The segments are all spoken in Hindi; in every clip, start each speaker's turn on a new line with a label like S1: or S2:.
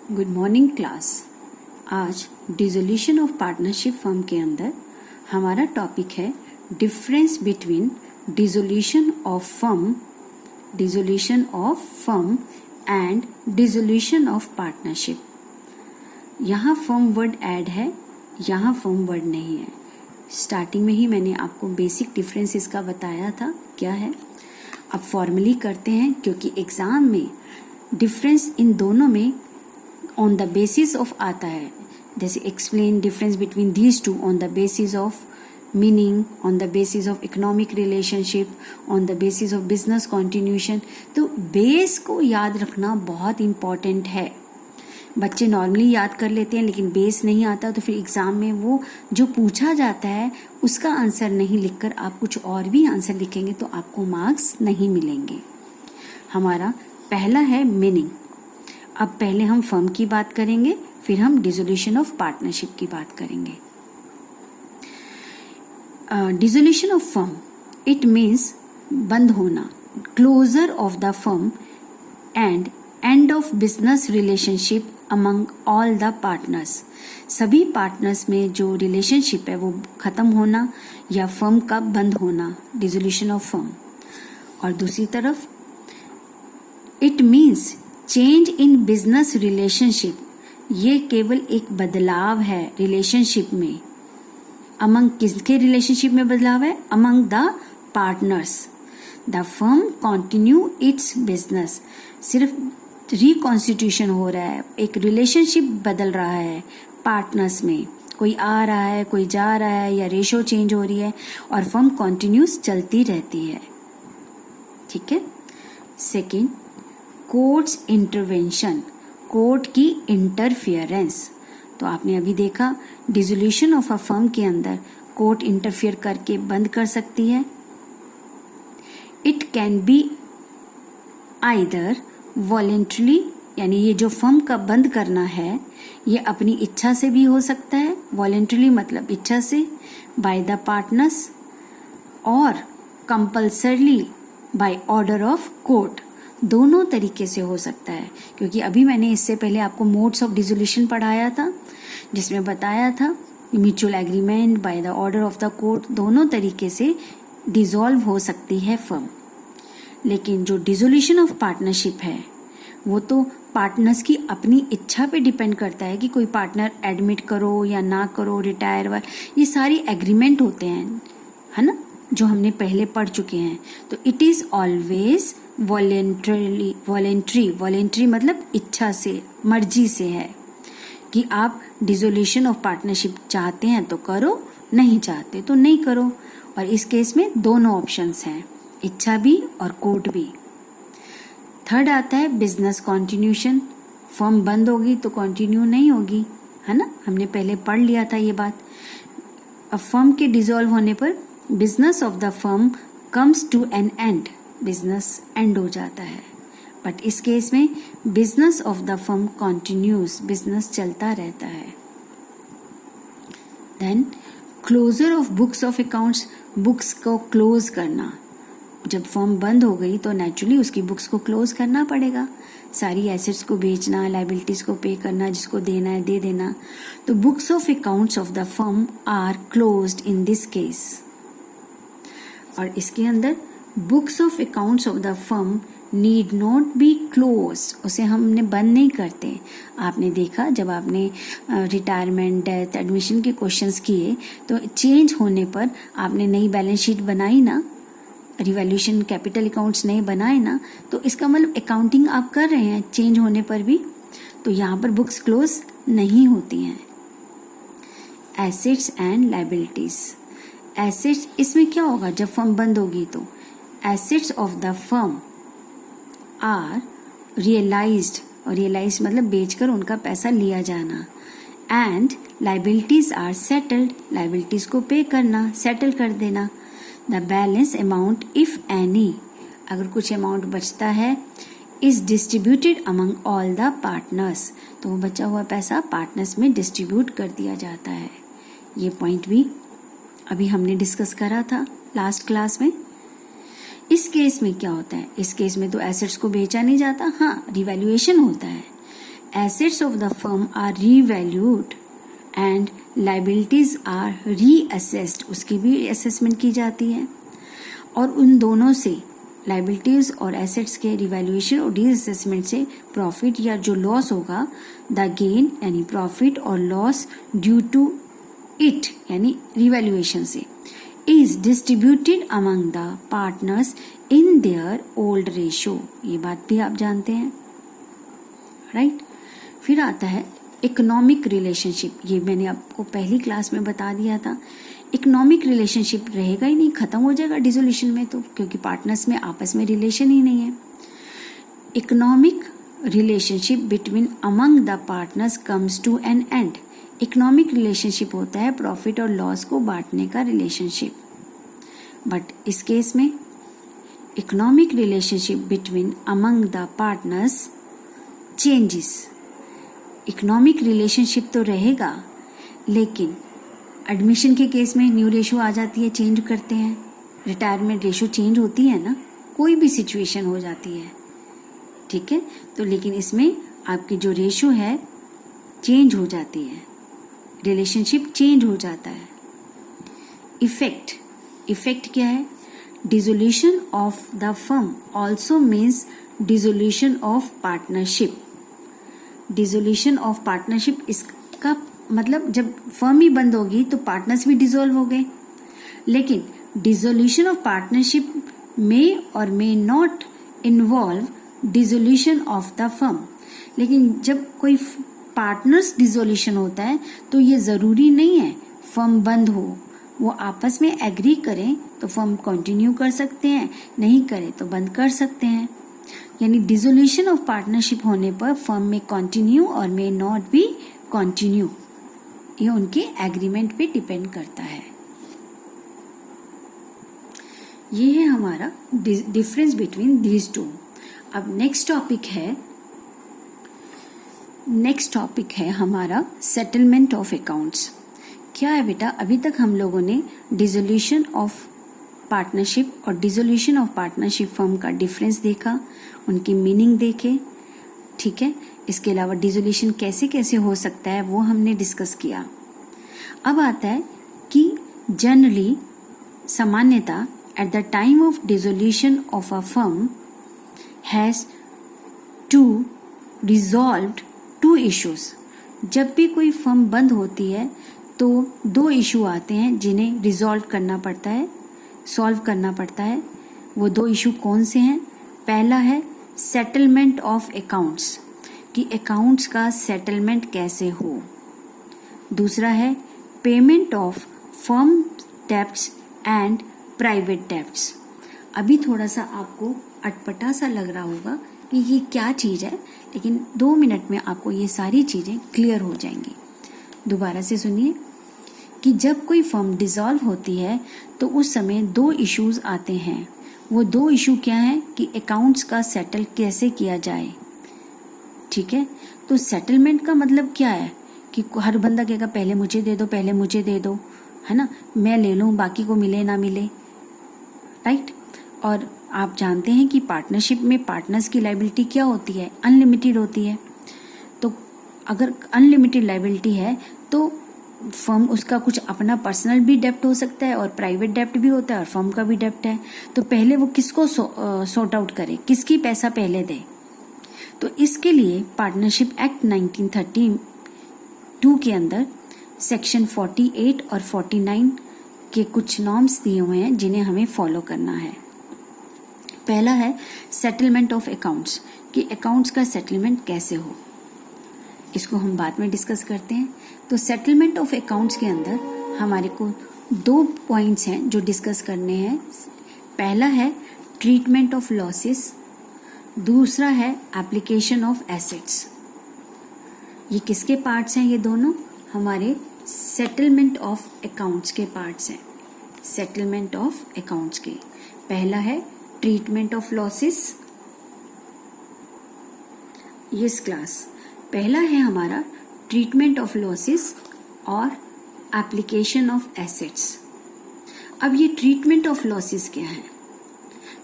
S1: Good morning class. आज डिसोल्यूशन ऑफ पार्टनरशिप फर्म के अंदर हमारा टॉपिक है difference between dissolution of firm and dissolution of partnership. यहाँ फर्म वर्ड ऐड है, यहाँ फर्म वर्ड नहीं है। स्टार्टिंग में ही मैंने आपको बेसिक डिफरेंस इसका बताया था क्या है। अब फॉर्मली करते हैं क्योंकि एग्जाम में डिफरेंस इन दोनों में ऑन द बेसिस ऑफ आता है। जैसे explain difference between these two on the basis of meaning, on the basis of economic relationship, on the basis of business continuation. तो बेस को याद रखना बहुत इंपॉर्टेंट है। बच्चे नॉर्मली याद कर लेते हैं लेकिन बेस नहीं आता तो फिर एग्जाम में वो जो पूछा जाता है उसका आंसर नहीं लिखकर आप कुछ और भी आंसर लिखेंगे तो आपको मार्क्स नहीं मिलेंगे। हमारा पहला है मीनिंग। अब पहले हम फर्म की बात करेंगे, फिर हम डिसोल्यूशन ऑफ पार्टनरशिप की बात करेंगे। Dissolution of firm it means बंद होना, closure of the firm and end of business relationship among all the partners. सभी पार्टनर्स में जो रिलेशनशिप है वो खत्म होना या फर्म का बंद होना, डिसोल्यूशन ऑफ फर्म। और दूसरी तरफ it means change in business relationship, ये केवल एक बदलाव है रिलेशनशिप में। अमंग किसके रिलेशनशिप में बदलाव है? Among the partners. The firm continue its business, सिर्फ रिकॉन्स्टिट्यूशन हो रहा है, एक रिलेशनशिप बदल रहा है पार्टनर्स में। कोई आ रहा है, कोई जा रहा है या रेशो चेंज हो रही है और फर्म कंटिन्यूस चलती रहती है। ठीक है। सेकेंड, कोर्ट्स इंटरवेंशन, कोर्ट की इंटरफियरेंस। तो आपने अभी देखा डिसोल्यूशन ऑफ अ फर्म के अंदर कोर्ट इंटरफियर करके बंद कर सकती है। It can be either voluntarily, यानी ये जो फर्म का बंद करना है ये अपनी इच्छा से भी हो सकता है, वॉलेंटरली मतलब इच्छा से, बाय द पार्टनर्स, और compulsorily by order of court. दोनों तरीके से हो सकता है क्योंकि अभी मैंने इससे पहले आपको मोड्स ऑफ डिसोल्यूशन पढ़ाया था जिसमें बताया था mutual agreement, by the order of the court, दोनों तरीके से डिसॉल्व हो सकती है फर्म। लेकिन जो डिसोल्यूशन ऑफ पार्टनरशिप है वो तो पार्टनर्स की अपनी इच्छा पे डिपेंड करता है कि कोई पार्टनर एडमिट करो या ना करो, रिटायर, ये सारी एग्रीमेंट होते हैं, है ना, जो हमने पहले पढ़ चुके हैं। तो इट इज ऑलवेज वॉलेंट्री मतलब इच्छा से, मर्जी से है कि आप डिसोल्यूशन ऑफ पार्टनरशिप चाहते हैं तो करो, नहीं चाहते तो नहीं करो। और इस केस में दोनों ऑप्शंस हैं, इच्छा भी और कोर्ट भी। थर्ड आता है बिजनेस कॉन्टिन्यूशन। फर्म बंद होगी तो कंटिन्यू नहीं होगी, है ना, हमने पहले पढ़ लिया था ये बात। अब फर्म के डिसॉल्व होने पर business of the firm comes to an end, business end हो जाता है। बट इस केस में business of the firm continues, business चलता रहता है। Then closure of books of accounts, books को क्लोज करना। जब फर्म बंद हो गई तो नेचुरली उसकी बुक्स को क्लोज करना पड़ेगा, सारी एसेट्स को बेचना, लाइबिलिटीज को पे करना, जिसको देना है दे देना। तो books of accounts of the firm are closed in this case. और इसके अंदर books of accounts of the firm need not be close, उसे हमने बंद नहीं करते। आपने देखा जब आपने रिटायरमेंट, डेथ, एडमिशन के क्वेश्चंस किए तो चेंज होने पर आपने नई बैलेंस शीट बनाई ना, रिवैल्यूएशन कैपिटल अकाउंट्स नए बनाए ना, तो इसका मतलब अकाउंटिंग आप कर रहे हैं चेंज होने पर भी। तो यहाँ पर बुक्स क्लोज नहीं होती हैं। एसेट्स एंड लाइबिलिटीज, एसेट्स, इसमें क्या होगा जब फर्म बंद होगी तो assets of the firm are realised, और रियलाइज्ड मतलब बेचकर उनका पैसा लिया जाना। And liabilities are settled, liabilities को पे करना, सेटल कर देना। The balance amount if any, अगर कुछ अमाउंट बचता है, is distributed among all the partners, तो वो बचा हुआ पैसा पार्टनर्स में डिस्ट्रीब्यूट कर दिया जाता है। ये पॉइंट भी अभी हमने डिस्कस करा था लास्ट क्लास में। इस केस में क्या होता है, इस केस में तो एसेट्स को बेचा नहीं जाता, हाँ रिवैल्यूएशन होता है, assets of the firm are revalued and liabilities are reassessed, उसकी भी assessment की जाती है, और उन दोनों से liabilities और assets के revaluation और reassessment से profit या जो loss होगा, the gain यानी profit और loss due to it यानी revaluation से is distributed among the partners in their old ratio, ये बात भी आप जानते हैं, राइट। फिर आता है इकोनॉमिक रिलेशनशिप, ये मैंने आपको पहली क्लास में बता दिया था। इकोनॉमिक रिलेशनशिप रहेगा ही नहीं, खत्म हो जाएगा डिसोल्यूशन में, तो क्योंकि पार्टनर्स में आपस में रिलेशन ही नहीं है। Economic relationship between among the partners comes to an end, economic relationship होता है प्रॉफिट और लॉस को बांटने का रिलेशनशिप, बट इस केस में economic relationship between among the partners changes. Economic relationship तो रहेगा, लेकिन एडमिशन के केस में न्यू रेशो आ जाती है, चेंज करते हैं, रिटायरमेंट रेशो चेंज होती है ना, कोई भी सिचुएशन हो जाती है, ठीक है। तो लेकिन इसमें आपकी जो रेशो है चेंज हो जाती है, रिलेशनशिप चेंज हो जाता है। इफेक्ट क्या है? Dissolution of the firm also means dissolution of partnership. Dissolution of partnership, इसका मतलब जब फर्म ही बंद होगी तो पार्टनर्स भी डिसॉल्व हो गए, लेकिन डिसोल्यूशन ऑफ पार्टनरशिप मे और may not involve dissolution of the firm. लेकिन जब कोई पार्टनर्स डिसोल्यूशन होता है तो ये ज़रूरी नहीं है फर्म बंद हो, वो आपस में एग्री करें तो फर्म कंटिन्यू कर सकते हैं, नहीं करें तो बंद कर सकते हैं। यानी डिसोल्यूशन ऑफ पार्टनरशिप होने पर फर्म में कंटिन्यू और मे नॉट बी कंटिन्यू, ये उनके एग्रीमेंट पे डिपेंड करता है। ये है हमारा डिफरेंस बिटवीन दीज टू। अब नेक्स्ट टॉपिक है हमारा सेटलमेंट ऑफ अकाउंट्स। क्या है बेटा, अभी तक हम लोगों ने डिसोल्यूशन ऑफ पार्टनरशिप और डिसोल्यूशन ऑफ पार्टनरशिप फर्म का डिफरेंस देखा, उनकी मीनिंग देखे, ठीक है। इसके अलावा डिसोल्यूशन कैसे कैसे हो सकता है वो हमने डिस्कस किया। अब आता है कि जनरली सामान्यतः at the time of dissolution of a firm has to resolved two issues. जब भी कोई फर्म बंद होती है तो दो इशू आते हैं जिन्हें रिजॉल्व करना पड़ता है, सॉल्व करना पड़ता है। वो दो इशू कौन से हैं? पहला है सेटलमेंट ऑफ अकाउंट्स, कि अकाउंट्स का सेटलमेंट कैसे हो। दूसरा है payment of firm debts and private debts. अभी थोड़ा सा आपको अटपटा सा लग रहा होगा कि ये क्या चीज़ है, लेकिन 2 मिनट में आपको ये सारी चीज़ें क्लियर हो जाएंगी। दोबारा से सुनिए कि जब कोई फर्म डिसॉल्व होती है तो उस समय 2 इश्यूज आते हैं। वो 2 इशू क्या हैं कि अकाउंट्स का सेटल कैसे किया जाए, ठीक है। तो सेटलमेंट का मतलब क्या है कि हर बंदा कहेगा पहले मुझे दे दो, है ना, मैं ले लूँ, बाकी को मिले ना मिले, राइट। और आप जानते हैं कि पार्टनरशिप में पार्टनर्स की लायबिलिटी क्या होती है? अनलिमिटेड होती है। तो अगर अनलिमिटेड लायबिलिटी है तो फर्म उसका कुछ अपना पर्सनल भी डेप्ट हो सकता है और प्राइवेट डेप्ट भी होता है और फर्म का भी डेप्ट है। तो पहले वो किसको सॉर्ट आउट करे, किसकी पैसा पहले दे? तो इसके लिए पार्टनरशिप एक्ट 1932 के अंदर सेक्शन 48 और 49 के कुछ नॉर्म्स दिए हुए हैं जिन्हें हमें फॉलो करना है। पहला है सेटलमेंट ऑफ अकाउंट्स, कि अकाउंट्स का सेटलमेंट कैसे हो। इसको हम बाद में डिस्कस करते हैं। तो सेटलमेंट ऑफ अकाउंट्स के अंदर हमारे को 2 पॉइंट्स हैं जो डिस्कस करने हैं। पहला है ट्रीटमेंट ऑफ लॉसेस, दूसरा है एप्लीकेशन ऑफ एसेट्स। ये किसके पार्ट्स हैं? ये दोनों हमारे सेटलमेंट ऑफ अकाउंट्स के पार्ट्स हैं। सेटलमेंट ऑफ अकाउंट्स के पहला है treatment of losses. Yes class, पहला है हमारा ट्रीटमेंट ऑफ लॉसेस और एप्लीकेशन ऑफ एसेट्स। अब ये ट्रीटमेंट ऑफ लॉसेस क्या है?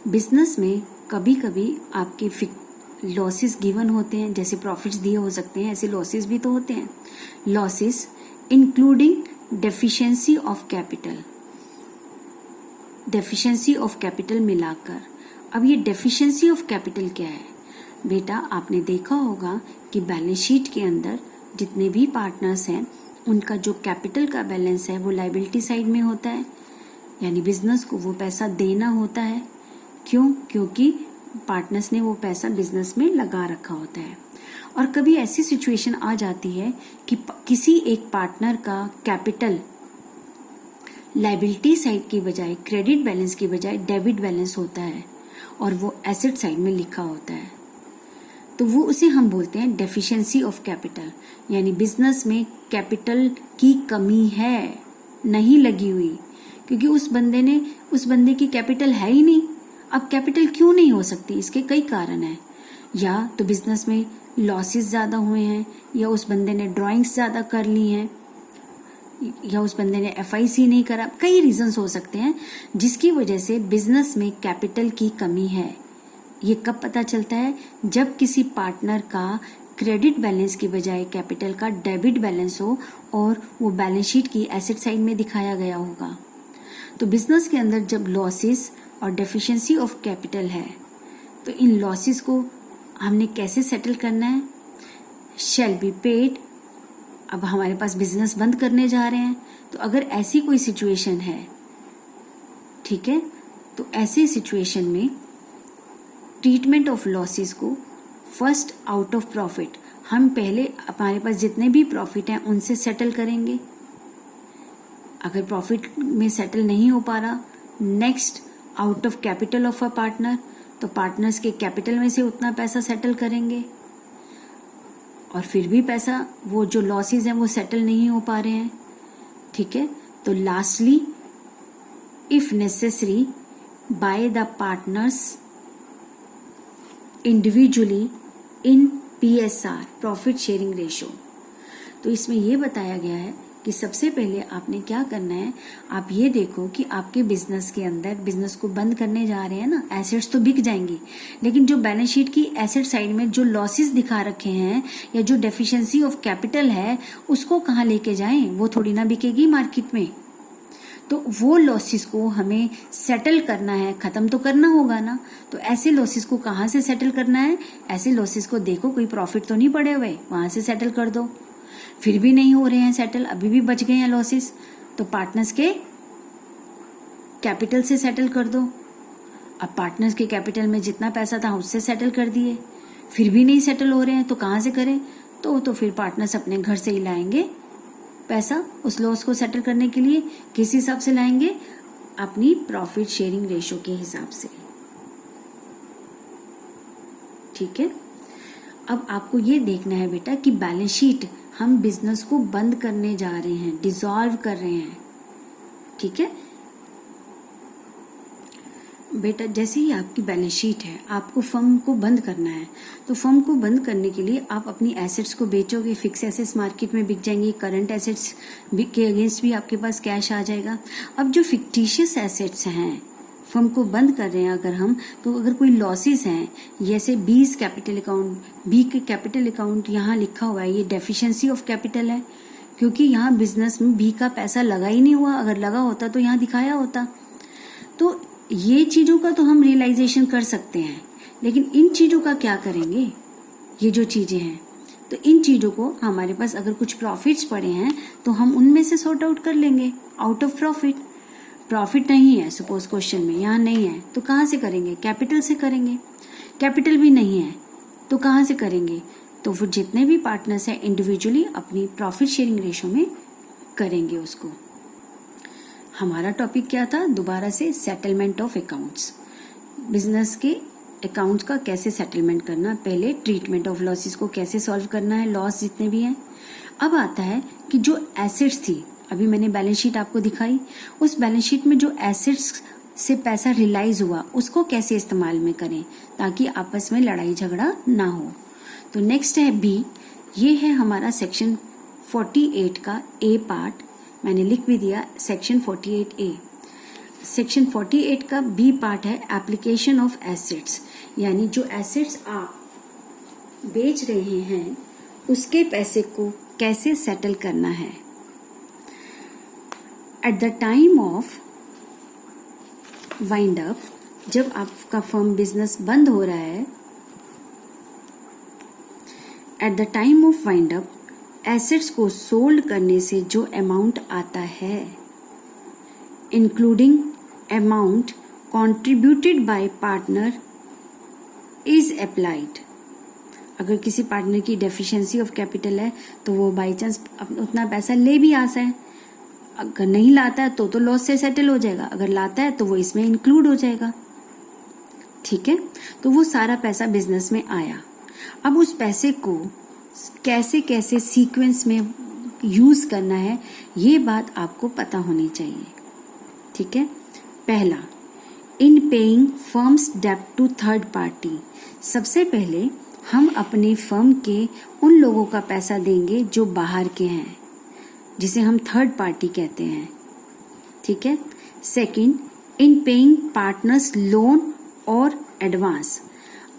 S1: बिजनेस में कभी कभी आपके लॉसेस गिवन होते हैं, जैसे प्रॉफिट्स दिए हो सकते हैं, ऐसे लॉसेस भी तो होते हैं. Losses including deficiency of capital, deficiency of capital मिलाकर. अब ये डेफिशिएंसी ऑफ कैपिटल क्या है बेटा? आपने देखा होगा कि बैलेंस शीट के अंदर जितने भी पार्टनर्स हैं उनका जो कैपिटल का बैलेंस है वो लायबिलिटी साइड में होता है, यानी बिजनेस को वो पैसा देना होता है. क्यों? क्योंकि पार्टनर्स ने वो पैसा बिजनेस में लगा रखा होता है. और कभी ऐसी सिचुएशन आ जाती है कि किसी एक पार्टनर का कैपिटल लायबिलिटी साइड की बजाय, क्रेडिट बैलेंस की बजाय डेबिट बैलेंस होता है और वो एसेट साइड में लिखा होता है, तो वो उसे हम बोलते हैं डेफिशिएंसी ऑफ कैपिटल. यानी बिजनेस में कैपिटल की कमी है, नहीं लगी हुई, क्योंकि उस बंदे की कैपिटल है ही नहीं. अब कैपिटल क्यों नहीं हो सकती? इसके कई कारण हैं. या तो बिजनेस में लॉसेस ज़्यादा हुए हैं, या उस बंदे ने ड्राइंग्स ज़्यादा कर ली हैं, या उस बंदे ने FIC नहीं करा. कई रीजंस हो सकते हैं जिसकी वजह से बिजनेस में कैपिटल की कमी है. ये कब पता चलता है? जब किसी पार्टनर का क्रेडिट बैलेंस की बजाय कैपिटल का डेबिट बैलेंस हो और वो बैलेंस शीट की एसेट साइड में दिखाया गया होगा. तो बिजनेस के अंदर जब लॉसेस और डेफिशिएंसी ऑफ कैपिटल है तो इन लॉसेस को हमने कैसे सेटल करना है? Shall be paid. अब हमारे पास बिजनेस बंद करने जा रहे हैं, तो अगर ऐसी कोई सिचुएशन है, ठीक है, तो ऐसे सिचुएशन में ट्रीटमेंट ऑफ लॉसेस को फर्स्ट आउट ऑफ प्रॉफिट, हम पहले हमारे पास जितने भी प्रॉफिट हैं उनसे सेटल करेंगे. अगर प्रॉफिट में सेटल नहीं हो पा रहा, next out of capital of a partner, तो पार्टनर्स के कैपिटल में से उतना पैसा सेटल करेंगे. और फिर भी पैसा, वो जो लॉसेस हैं वो सेटल नहीं हो पा रहे हैं, ठीक है, तो lastly if necessary bye the partners individually in PSR, profit sharing ratio. तो इसमें ये बताया गया है कि सबसे पहले आपने क्या करना है, आप ये देखो कि आपके बिजनेस के अंदर, बिजनेस को बंद करने जा रहे हैं ना, एसेट्स तो बिक जाएंगी, लेकिन जो बैलेंस शीट की एसेट साइड में जो लॉसेस दिखा रखे हैं या जो डेफिशिएंसी ऑफ कैपिटल है उसको कहाँ लेके जाएं? वो थोड़ी ना बिकेगी मार्केट में. तो वो लॉसेस को हमें सेटल करना है, खत्म तो करना होगा ना. तो ऐसे लॉसेस को कहाँ से सेटल करना है? ऐसे लॉसेस को देखो कोई प्रॉफिट तो नहीं पड़े हुए, वहां से सेटल कर दो. फिर भी नहीं हो रहे हैं सेटल, अभी भी बच गए हैं लॉसेस, तो पार्टनर्स के कैपिटल से सेटल कर दो. अब पार्टनर्स के कैपिटल में जितना पैसा था उससे सेटल कर दिए, फिर भी नहीं सेटल हो रहे हैं, तो कहाँ से करें? तो फिर पार्टनर्स अपने घर से ही लाएंगे पैसा उस लॉस को सेटल करने के लिए. किस हिसाब से लाएंगे? अपनी प्रॉफिट शेयरिंग रेशो के हिसाब से, ठीक है. अब आपको ये देखना है बेटा कि बैलेंस शीट हम बिजनेस को बंद करने जा रहे हैं, डिसॉल्व कर रहे हैं, ठीक है बेटा. जैसे ही आपकी बैलेंस शीट है, आपको फर्म को बंद करना है, तो फर्म को बंद करने के लिए आप अपनी एसेट्स को बेचोगे. फिक्स एसेट्स मार्केट में बिक जाएंगी, करंट एसेट्स के अगेंस्ट भी आपके पास कैश आ जाएगा. अब जो फिक्टिशियस एसेट्स हैं, फर्म को बंद कर रहे हैं अगर हम, तो अगर कोई लॉसेस हैं, जैसे बी's कैपिटल अकाउंट, बी के कैपिटल अकाउंट यहाँ लिखा हुआ है, ये डेफिशिएंसी ऑफ कैपिटल है, क्योंकि यहाँ बिजनेस में बी का पैसा लगा ही नहीं हुआ. अगर लगा होता तो यहाँ दिखाया होता. तो ये चीजों का तो हम रियलाइजेशन कर सकते हैं, लेकिन इन चीजों का क्या करेंगे? ये जो चीजें हैं, तो इन चीजों को हमारे पास अगर कुछ प्रॉफिट्स पड़े हैं तो हम उनमें से सॉर्ट आउट कर लेंगे आउट ऑफ प्रॉफिट. प्रॉफिट नहीं है सपोज क्वेश्चन में, यहाँ नहीं है, तो कहाँ से करेंगे? कैपिटल से करेंगे. कैपिटल भी नहीं है तो कहाँ से करेंगे? तो फिर जितने भी पार्टनर्स हैं इंडिविजुअली अपनी प्रॉफिट शेयरिंग रेशो में करेंगे उसको. हमारा टॉपिक क्या था? दोबारा से सेटलमेंट ऑफ अकाउंट्स. बिजनेस के अकाउंट्स का कैसे सेटलमेंट करना, पहले ट्रीटमेंट ऑफ लॉसेस को कैसे सॉल्व करना है, लॉस जितने भी हैं. अब आता है कि जो एसेट्स थी, अभी मैंने बैलेंस शीट आपको दिखाई, उस बैलेंस शीट में जो एसेट्स से पैसा रिलाइज हुआ उसको कैसे इस्तेमाल में करें ताकि आपस में लड़ाई झगड़ा ना हो. तो नेक्स्ट है बी. ये है हमारा सेक्शन 48 का ए पार्ट, मैंने लिख भी दिया सेक्शन 48A. सेक्शन 48 का बी पार्ट है एप्लीकेशन ऑफ एसेट्स, यानी जो एसेट्स आप बेच रहे हैं उसके पैसे को कैसे सेटल करना है। Eight the time of wind up, जब आपका फर्म बिजनेस बंद हो रहा है, eight the time of wind up assets को सोल्ड करने से जो अमाउंट आता है, including amount contributed bye partner, is applied. अगर किसी पार्टनर की डेफिशिएंसी ऑफ कैपिटल है तो वो बाई चांस उतना पैसा ले भी आ है, अगर नहीं लाता है तो लॉस से सेटल हो जाएगा, अगर लाता है तो वो इसमें इंक्लूड हो जाएगा। ठीक है, तो वो सारा पैसा बिजनेस में आया। अब उस पैसे को कैसे कैसे सीक्वेंस में यूज करना है, ये बात आपको पता होनी चाहिए। ठीक है, पहला, इन पेइंग फर्म्स डेब्ट टू थर्ड पार्टी। सबसे पहले हम अपने फर्म के उन लोगों का पैसा देंगे जो बाहर के हैं, जिसे हम थर्ड पार्टी कहते हैं। ठीक है, सेकंड, इन पेइंग पार्टनर्स लोन और एडवांस।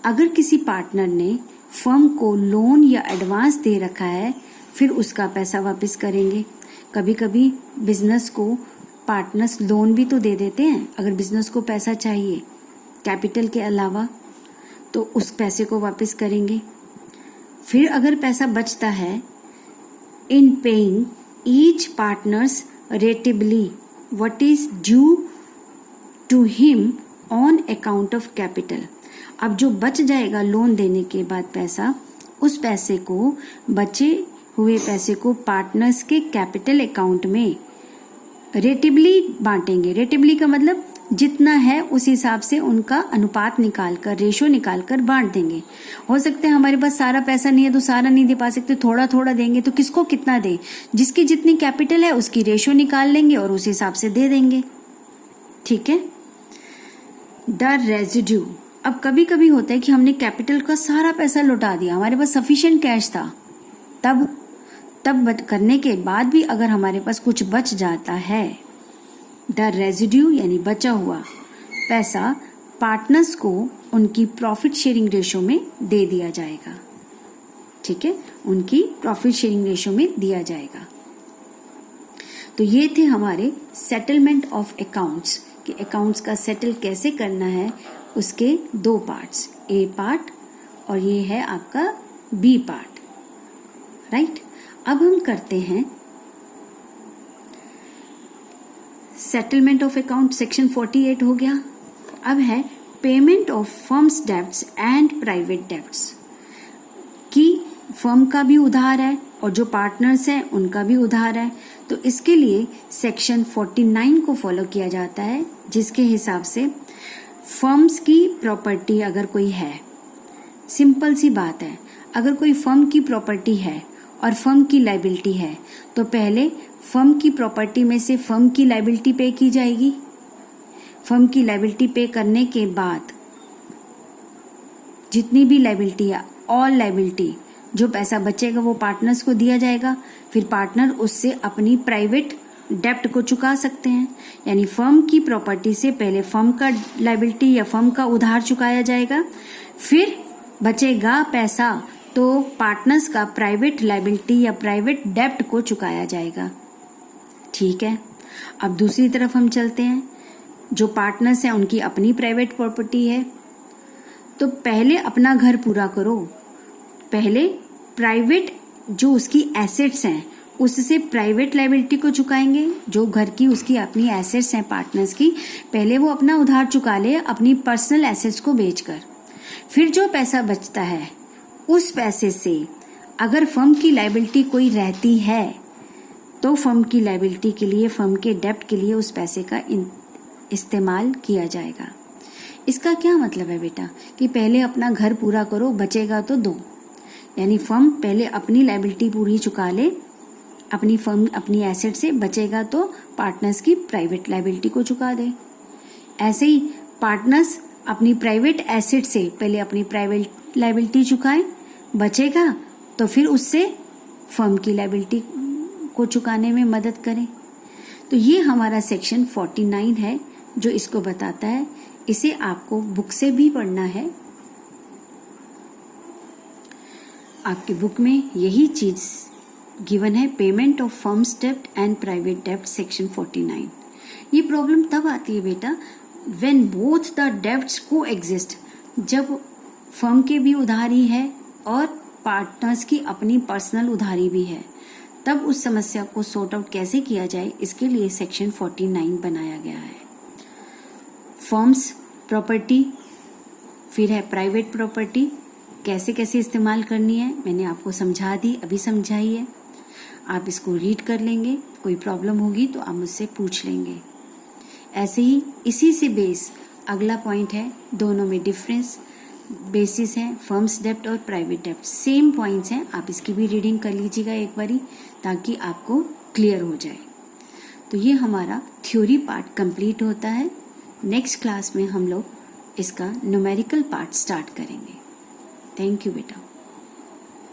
S1: अगर किसी पार्टनर ने फर्म को लोन या एडवांस दे रखा है, फिर उसका पैसा वापस करेंगे। कभी कभी बिजनेस को पार्टनर्स लोन भी तो दे देते हैं, अगर बिजनेस को पैसा चाहिए कैपिटल के अलावा, तो उस पैसे को वापस करेंगे। फिर अगर पैसा बचता है, in paying each partners ratably what is due to him on account of capital. अब जो बच जाएगा लोन देने के बाद पैसा, उस पैसे को, बचे हुए पैसे को पार्टनर्स के कैपिटल अकाउंट में रेटिबली बांटेंगे। रेटिबली का मतलब जितना है उस हिसाब से उनका अनुपात निकालकर, रेशो निकालकर बांट देंगे। हो सकता है हमारे पास सारा पैसा नहीं है तो सारा नहीं दे पा सकते, थोड़ा थोड़ा देंगे, तो किसको कितना दे, जिसकी जितनी कैपिटल है उसकी रेशो निकाल लेंगे और उस हिसाब से दे देंगे। ठीक है, द रेजिड्यू। अब कभी कभी होता है कि हमने कैपिटल का सारा पैसा लौटा दिया, हमारे पास सफिशिएंट कैश था, तब करने के बाद भी अगर हमारे पास कुछ बच जाता है, द रेजिड्यू यानी बचा हुआ पैसा पार्टनर्स को उनकी प्रॉफिट शेयरिंग रेशो में दे दिया जाएगा। ठीक है, उनकी प्रॉफिट शेयरिंग रेशो में दिया जाएगा। तो ये थे हमारे सेटलमेंट ऑफ अकाउंट्स, कि अकाउंट्स का सेटल कैसे करना है, उसके दो पार्ट्स, ए पार्ट और ये है आपका बी पार्ट। राइट, अब हम करते हैं सेटलमेंट ऑफ अकाउंट। सेक्शन 48 हो गया। अब है payment of firms debts and private debts, कि फर्म का भी उधार है और जो पार्टनर्स हैं उनका भी उधार है। तो इसके लिए सेक्शन 49 को फॉलो किया जाता है, जिसके हिसाब से फर्म्स की प्रॉपर्टी अगर कोई है, सिंपल सी बात है, अगर कोई फर्म की प्रॉपर्टी है और फर्म की लायबिलिटी है, तो पहले फर्म की प्रॉपर्टी में से फर्म की लायबिलिटी पे की जाएगी। फर्म की लायबिलिटी पे करने के बाद जितनी भी लायबिलिटी है, ऑल लायबिलिटी, जो पैसा बचेगा वो पार्टनर्स को दिया जाएगा। फिर पार्टनर उससे अपनी प्राइवेट डेब्ट को चुका सकते हैं, यानी फर्म की प्रॉपर्टी से पहले फर्म का लायबिलिटी या फर्म का उधार चुकाया जाएगा, फिर बचेगा पैसा तो पार्टनर्स का प्राइवेट लायबिलिटी या प्राइवेट डेब्ट को चुकाया जाएगा। ठीक है, अब दूसरी तरफ हम चलते हैं, जो पार्टनर्स हैं उनकी अपनी प्राइवेट प्रॉपर्टी है, तो पहले अपना घर पूरा करो, पहले प्राइवेट जो उसकी एसेट्स हैं उससे प्राइवेट लायबिलिटी को चुकाएंगे। जो घर की उसकी अपनी एसेट्स हैं पार्टनर्स की, पहले वो अपना उधार चुका ले अपनी पर्सनल एसेट्स को बेचकर। फिर जो पैसा बचता है उस पैसे से अगर फर्म की लायबिलिटी कोई रहती है तो फर्म की लायबिलिटी के लिए, फर्म के डेब्ट के लिए उस पैसे का इस्तेमाल किया जाएगा। इसका क्या मतलब है बेटा, कि पहले अपना घर पूरा करो, बचेगा तो दो, यानी फर्म पहले अपनी लायबिलिटी पूरी चुका ले अपनी फर्म अपनी एसेट से, बचेगा तो पार्टनर्स की प्राइवेट लायबिलिटी को चुका दे। ऐसे ही पार्टनर्स अपनी प्राइवेट एसेट से पहले अपनी प्राइवेट लायबिलिटी चुकाएं, बचेगा तो फिर उससे फर्म की लायबिलिटी को चुकाने में मदद करें। तो ये हमारा सेक्शन 49 है जो इसको बताता है। इसे आपको बुक से भी पढ़ना है। आपकी बुक में यही चीज गिवन है, पेमेंट ऑफ फर्म्स डेब्ट एंड प्राइवेट डेब्ट सेक्शन 49। ये प्रॉब्लम तब आती है बेटा व्हेन बोथ द डेब्ट्स को एग्जिस्ट, जब फर्म के भी उधारी है और पार्टनर्स की अपनी पर्सनल उधारी भी है, तब उस समस्या को सॉर्ट आउट कैसे किया जाए, इसके लिए सेक्शन 49 बनाया गया है। फर्म्स प्रॉपर्टी, फिर है प्राइवेट प्रॉपर्टी, कैसे कैसे इस्तेमाल करनी है मैंने आपको समझा दी, अभी समझाई है। आप इसको रीड कर लेंगे, कोई प्रॉब्लम होगी तो आप मुझसे पूछ लेंगे। ऐसे ही इसी से बेस अगला पॉइंट है, दोनों में डिफरेंस बेसिस है, फर्म्स डेब्ट और प्राइवेट डेब्ट सेम पॉइंट्स हैं। आप इसकी भी रीडिंग कर लीजिएगा एक बारी ताकि आपको क्लियर हो जाए। तो ये हमारा थ्योरी पार्ट कंप्लीट होता है। नेक्स्ट क्लास में हम लोग इसका न्यूमेरिकल पार्ट स्टार्ट करेंगे। थैंक यू बेटा।